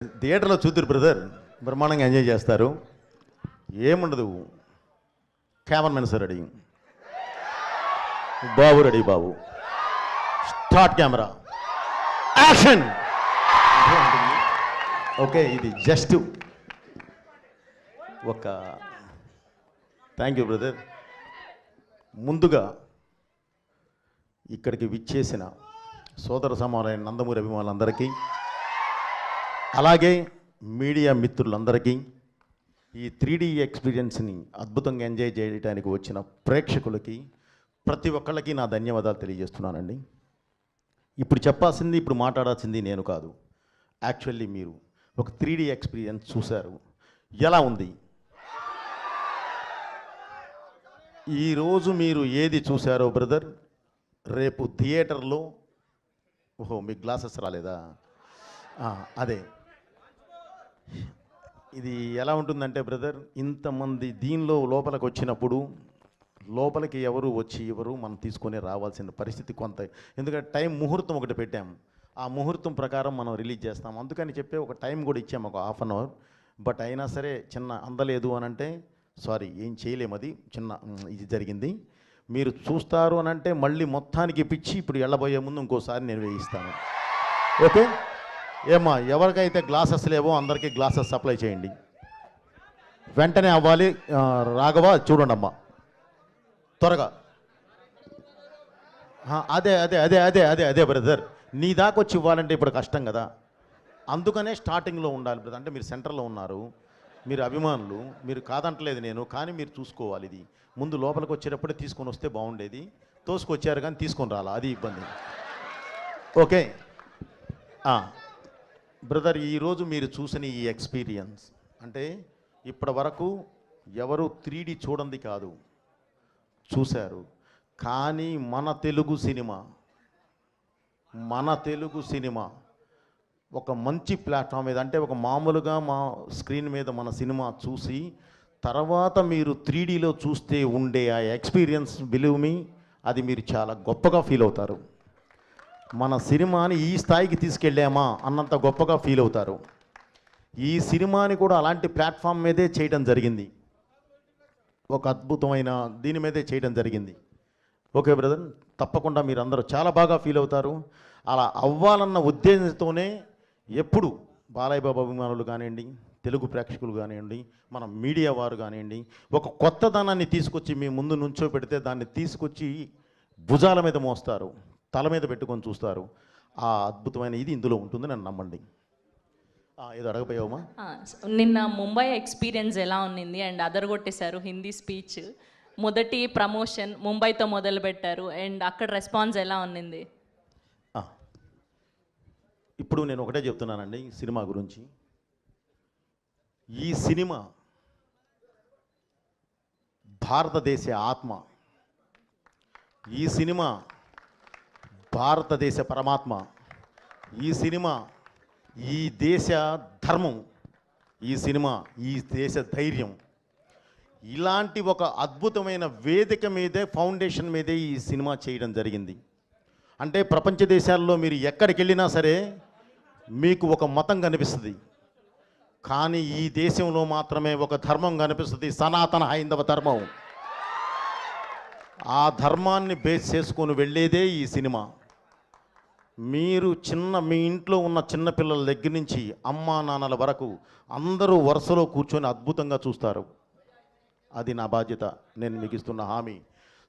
థియేటర్లో చూద్దరు బ్రదర్, బ్రహ్మాండంగా ఎంజాయ్ చేస్తారు. ఏముండదు, కెమెరామెన్ సార్ రెడీ, బాబు రెడీ, బాబు స్టార్ట్ కెమెరా యాక్షన్. ఓకే, ఇది జస్ట్ ఒక థ్యాంక్ యూ బ్రదర్. ముందుగా ఇక్కడికి విచ్చేసిన సోదర సమానమైన నందమూరి అభిమానులందరికీ, అలాగే మీడియా మిత్రులందరికీ, ఈ 3D ఎక్స్పీరియన్స్ని అద్భుతంగా ఎంజాయ్ చేయడానికి వచ్చిన ప్రేక్షకులకి ప్రతి ఒక్కళ్ళకి నా ధన్యవాదాలు తెలియజేస్తున్నానండి. ఇప్పుడు చెప్పాల్సింది, ఇప్పుడు మాట్లాడాల్సింది నేను కాదు. యాక్చువల్లీ మీరు ఒక 3D ఎక్స్పీరియన్స్ చూశారు, ఎలా ఉంది? ఈరోజు మీరు ఏది చూశారో బ్రదర్, రేపు థియేటర్లో ఓహో మీకు గ్లాసెస్ రాలేదా? అదే ఇది ఎలా ఉంటుందంటే బ్రదర్, ఇంతమంది దీనిలో లోపలికి వచ్చినప్పుడు లోపలికి ఎవరు వచ్చి ఎవరు మనం తీసుకొని రావాల్సిన పరిస్థితి కొంత, ఎందుకంటే టైం ముహూర్తం ఒకటి పెట్టాము, ఆ ముహూర్తం ప్రకారం మనం రిలీజ్ చేస్తాం. అందుకని చెప్పి ఒక టైం కూడా ఇచ్చాము, ఒక ½ అన్ అవర్. బట్ అయినా సరే చిన్న అందలేదు అని అంటే సారీ, ఏం చేయలేము, అది చిన్న ఇది జరిగింది. మీరు చూస్తారు అని అంటే మళ్ళీ మొత్తానికి పిచ్చి ఇప్పుడు వెళ్ళబోయే ముందు ఇంకోసారి నేను వేయిస్తాను. ఓకే ఏమ్మా, ఎవరికైతే గ్లాసెస్ లేవో అందరికీ గ్లాసెస్ సప్లై చేయండి, వెంటనే అవ్వాలి. రాఘవ చూడండి అమ్మా, త్వరగా. అదే అదే అదే అదే అదే అదే బ్రదర్, నీ దాకా వచ్చి ఇవ్వాలంటే ఇప్పుడు కష్టం కదా, అందుకనే స్టార్టింగ్లో ఉండాలి బ్రదర్. అంటే మీరు సెంటర్లో ఉన్నారు, మీరు అభిమానులు, మీరు కాదంటలేదు నేను, కానీ మీరు చూసుకోవాలి. ఇది ముందు లోపలికి వచ్చేటప్పుడే తీసుకొని వస్తే బాగుండేది, తోసుకొచ్చారు కానీ తీసుకొని రాలా, అది ఇబ్బంది. ఓకే బ్రదర్, ఈరోజు మీరు చూసిన ఈ ఎక్స్పీరియన్స్ అంటే ఇప్పటి వరకు ఎవరు 3D చూడండి కాదు, చూశారు. కానీ మన తెలుగు సినిమా ఒక మంచి ప్లాట్ఫామ్ మీద, అంటే ఒక మామూలుగా మా స్క్రీన్ మీద మన సినిమా చూసి తర్వాత మీరు 3Dలో చూస్తే ఉండే ఆ ఎక్స్పీరియన్స్, బిలీవ్ మీ, అది మీరు చాలా గొప్పగా ఫీల్ అవుతారు. మన సినిమాని ఈ స్థాయికి తీసుకెళ్ళామా అన్నంత గొప్పగా ఫీల్ అవుతారు. ఈ సినిమాని కూడా అలాంటి ప్లాట్ఫామ్ మీదే చేయడం జరిగింది, ఒక అద్భుతమైన దీని మీదే చేయడం జరిగింది. ఓకే బ్రదర్, తప్పకుండా మీరు అందరూ చాలా బాగా ఫీల్ అవుతారు. అలా అవ్వాలన్న ఉద్దేశంతోనే ఎప్పుడు బాలయ్య బాబు అభిమానులు కానివ్వండి, తెలుగు ప్రేక్షకులు కానివ్వండి, మన మీడియా వారు కానివ్వండి, ఒక కొత్తదనాన్ని తీసుకొచ్చి మీ ముందు నుంచో పెడితే దాన్ని తీసుకొచ్చి భుజాల మీద మోస్తారు, తల మీద పెట్టుకొని చూస్తారు. ఆ అద్భుతమైన ఇది ఇందులో ఉంటుంది, నన్ను నమ్మండి. ఏదో అడగపోయావమ్మా? నిన్న ముంబై ఎక్స్పీరియన్స్ ఎలా ఉన్నింది? అండ్ అదరగొట్టేశారు హిందీ స్పీచ్, మొదటి ప్రమోషన్ ముంబైతో మొదలు పెట్టారు, అండ్ అక్కడ రెస్పాన్స్ ఎలా ఉన్నింది? ఇప్పుడు నేను ఒకటే చెప్తున్నానండి సినిమా గురించి. ఈ సినిమా భారతదేశ ఆత్మ, ఈ సినిమా భారతదేశ పరమాత్మ, ఈ సినిమా ఈ దేశ ధర్మం, ఈ సినిమా ఈ దేశ ధైర్యం. ఇలాంటి ఒక అద్భుతమైన వేదిక మీదే, ఫౌండేషన్ మీదే ఈ సినిమా చేయడం జరిగింది. అంటే ప్రపంచ దేశాల్లో మీరు ఎక్కడికి వెళ్ళినా సరే మీకు ఒక మతం కనిపిస్తుంది, కానీ ఈ దేశంలో మాత్రమే ఒక ధర్మం కనిపిస్తుంది, సనాతన హైందవ ధర్మం. ఆ ధర్మాన్ని బేస్ చేసుకొని వెళ్ళేదే ఈ సినిమా. మీరు మీ ఇంట్లో ఉన్న చిన్నపిల్లల దగ్గర నుంచి అమ్మా నాన్నల వరకు అందరూ వరుసలో కూర్చొని అద్భుతంగా చూస్తారు. అది నా బాధ్యత, నేను మీకు ఇస్తున్న హామీ.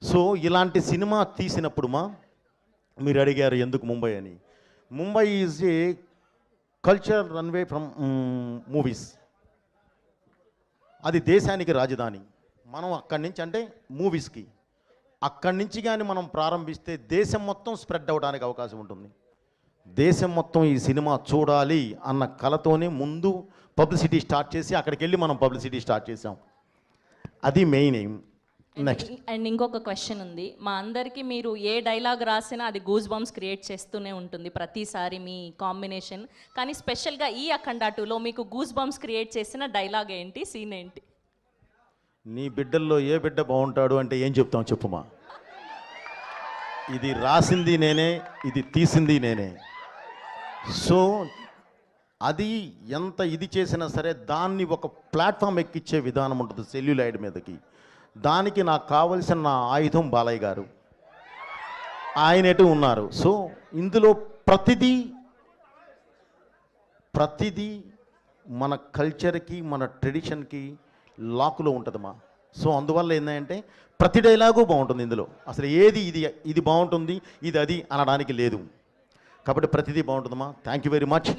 సో ఇలాంటి సినిమా తీసినప్పుడు మీరు అడిగారు ఎందుకు ముంబై అని. Mumbai is a culture runway from movies, అది దేశానికి రాజధాని. మనం అక్కడి నుంచి, అంటే మూవీస్కి అక్కడి నుంచి కానీ మనం ప్రారంభిస్తే దేశం మొత్తం స్ప్రెడ్ అవ్వడానికి అవకాశం ఉంటుంది. దేశం మొత్తం ఈ సినిమా చూడాలి అన్న కలతోనే ముందు పబ్లిసిటీ స్టార్ట్ చేసి అక్కడికి వెళ్ళి మనం పబ్లిసిటీ స్టార్ట్ చేసాం, అది మెయిన్ ఎయిమ్. నెక్స్ట్ అండ్ ఇంకొక క్వశ్చన్ ఉంది, మా అందరికీ మీరు ఏ డైలాగ్ రాసినా అది గూస్ బంప్స్ క్రియేట్ చేస్తూనే ఉంటుంది ప్రతిసారి మీ కాంబినేషన్. కానీ స్పెషల్గా ఈ అఖండ 2లో మీకు గూస్ బంప్స్ క్రియేట్ చేసిన డైలాగ్ ఏంటి, సీన్ ఏంటి? నీ బిడ్డల్లో ఏ బిడ్డ బాగుంటాడు అంటే ఏం చెప్తాం చెప్పుమా? ఇది రాసింది నేనే, ఇది తీసింది నేనే. సో అది ఎంత ఇది చేసినా సరే దాన్ని ఒక ప్లాట్ఫామ్ ఎక్కించే విధానం ఉంటుంది సెల్యులాయిడ్ మీదకి. దానికి నాకు కావలసిన నా ఆయుధం బాలయ్య గారు, ఆయన ఎటు ఉన్నారు. సో ఇందులో ప్రతిదీ మన కల్చర్కి మన ట్రెడిషన్కి లాకులో ఉంటుందమ్మా. సో అందువల్ల ఏంటంటే ప్రతి డైలాగు బాగుంటుంది ఇందులో. అసలు ఏది ఇది బాగుంటుంది ఇది అది అనడానికి లేదు. కాబట్టి ప్రతిదీ బాగుంటుందమ్మా. Thank you very much.